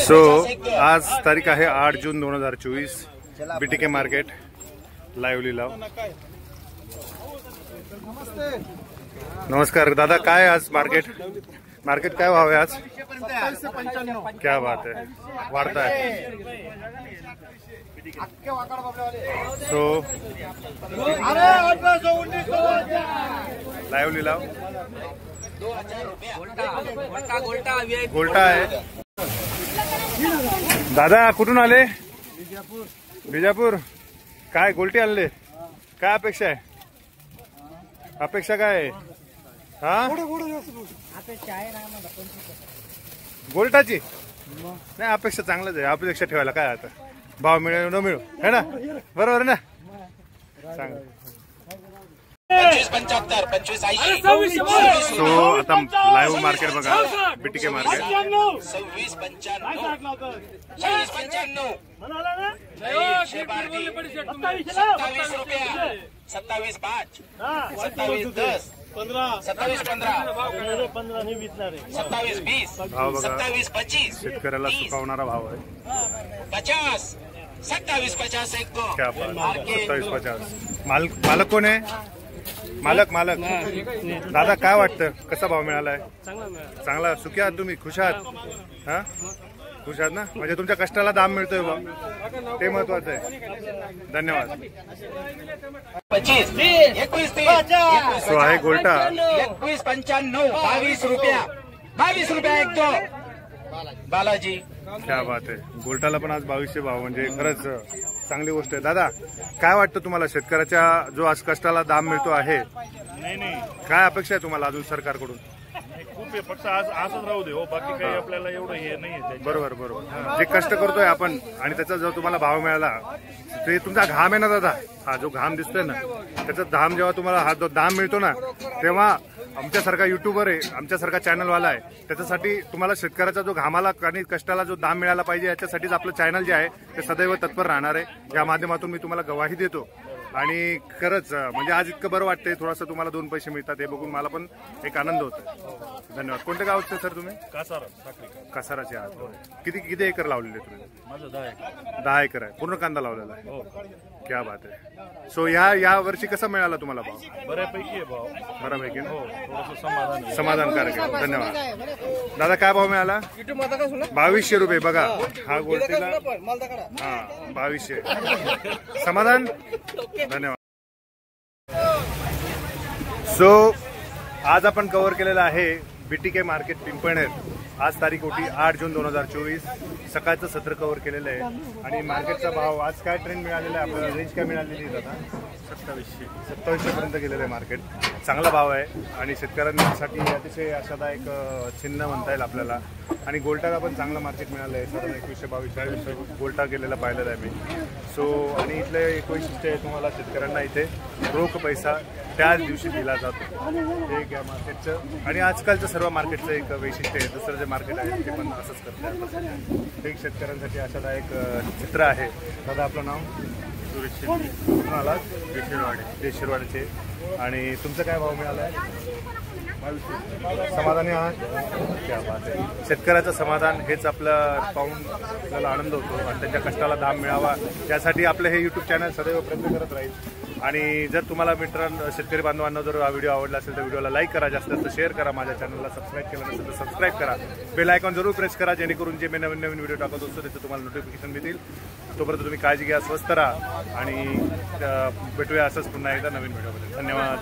So आज तारीख आहे 8 जून 2024। बीटीके मार्केट लाईव्ह लिलाव। नमस्कार दादा, काय आज मार्केट काय भाव आहे आज? 27 से 95। क्या बात है, वाढता है। सो लाईव्ह लिलाव गोल्टा आहे। दादा कुठून आले? बिजापूर। काय गोल्टी आणले? काय अपेक्षा आहे? अपेक्षा काय आहे? हा गोल्टाची नाही, अपेक्षा चांगलंच आहे। अपेक्षा ठेवायला काय आता, भाव मिळेल न मिळू है ना, बरोबर ना? सांग 25-75, 25-80। सो आता लाईव्ह मार्केट बघा, बीटीके मार्केट 26-95, 26-95, 27 रुपया, 27-5, 27-10, 27-15, 27-20, भाव बघा, 27-25, शेतकऱ्याला सुकावणारा भाव आहे। 50, 27-50 एक को। क्या बात, 27-50। मालक कोण आहे? मालक दादा काय वाटतं, कसा भाव मिळालाय? चांगला। सुखी आहात तुम्ही? खुश आहात? हा खुश आहात ना, म्हणजे तुमच्या कष्टाला दाम मिळतोय बा, ते महत्वाचं आहे। धन्यवाद। 25, 21, सो आहे गोल्टा 21-95, 22 रुपया, 22 रुपया एक दो बालाजी। क्या बात आहे, गोल्टाला पण आज 2200 भाव, म्हणजे खरंच चांगली गोष्ट आहे। दादा काय वाटतं तुम्हाला, शेतकऱ्याच्या जो आज कष्टाला दाम मिळतो आहे, काय अपेक्षा आहे तुम्हाला अजून सरकारकडून? खूप आहे, फक्त आज असंच राहू दे हो, बाकी काही आपल्याला एवढं हे नाही। बरोबर जे कष्ट करतोय आपण आणि त्याचा जो तुम्हाला भाव मिळाला, ते तुमचा घाम आहे ना दादा, हा जो घाम दिसतोय ना, त्याचा घाम जेव्हा तुम्हाला हा जो दाम मिळतो ना, तेव्हा आमच्यासारखा युट्यूबर आहे, आमच्यासारखा चॅनलवाला आहे, त्याच्यासाठी तुम्हाला शेतकऱ्याचा जो घामाला आणि कष्टाला जो दाम मिळाला पाहिजे, याच्यासाठीच आपलं चॅनल जे आहे ते सदैव तत्पर राहणार आहे। या माध्यमातून मी तुम्हाला गवाही देतो आणि खरंच म्हणजे आज इतकं बरं वाटतंय, थोडंसं तुम्हाला 2 पैसे मिळतात हे बघून मला पण एक आनंद होतो। धन्यवाद। कोणत्या गावचे सर तुम्ही? कासाराचे आहात। किती एकर लावलेले तुम्ही? माझं 10 एकर। 10 एकर आहे, पूर्ण कांदा लावलेला आहे। क्या बात आहे। सो या वर्षी कसा मिळाला तुम्हाला भाव? बऱ्यापैकी आहे भाव, बऱ्यापैकी ना, थोडंसं समाधानकारक आहे। धन्यवाद दादा। काय भाव मिळाला? 2200 रुपये बघा, हा गोल्टीला हा 2200। समाधान, धन्यवाद। सो आज आपण कव्हर केलेलं आहे बीटीके मार्केट पिंपळनेर। आज तारीख होती 8 जून 2024। सकाळचं सत्र कव्हर केलेलं आहे आणि मार्केटचा भाव आज काय ट्रेंड मिळालेला आहे आपल्याला, रेंज काय मिळालेली आहे दादा? 2700 पर्यंत गेलेलं आहे मार्केट। चांगला भाव आहे आणि शेतकऱ्यांसाठी अतिशय आशादायक चिन्ह म्हणता येईल आपल्याला। आणि गोल्टाला पण चांगलं मार्केट मिळालं आहे, साधारण 21-22 गोल्टा गेलेला पाहिलेला आहे मी। सो आणि इथले एक वैशिष्ट्य आहे, तुम्हाला शेतकऱ्यांना इथे रोख पैसा त्याच दिवशी दिला जातो, हे एक या मार्केटचं आणि आजकालचं सर्व मार्केटचं एक वैशिष्ट्य आहे। दुसरं जे मार्केट आहे ते पण असंच करतात। एक शेतकऱ्यांसाठी आशादायक चित्र आहे। दादा आपलं नाव? सुरेश शेट्टी। कुठून आलात? देशिरवाडीचे। आणि तुमचं काय भाव मिळाला आहे? समाधानी आहात? क्या बात आहे। शेतकऱ्याचं समाधान हेच आपलं पाहून आपल्याला आनंद होतो आणि त्यांच्या कष्टाला दाम मिळावा यासाठी आपलं हे यूट्यूब चॅनल सदैव प्रयत्न करत राहील। आणि जर तुम्हाला मित्रांनो, शेतकरी बांधवांना जर हा व्हिडिओ आवडला असेल तर व्हिडिओला लाईक करा, जास्त जास्त शेअर करा, माझ्या चॅनलला सबस्क्राईब केलं नसेल तर सबस्क्राईब करा, बेल आयकॉन जरूर प्रेस करा, जेणेकरून जे मी नवीन व्हिडिओ टाकत असतो त्याचं तुम्हाला नोटिफिकेशन मिळतील। तोपर्यंत तुम्ही काळजी घ्या, स्वस्थ राहा आणि भेटूया असंच पुन्हा एकदा नवीन व्हिडिओमध्ये। धन्यवाद।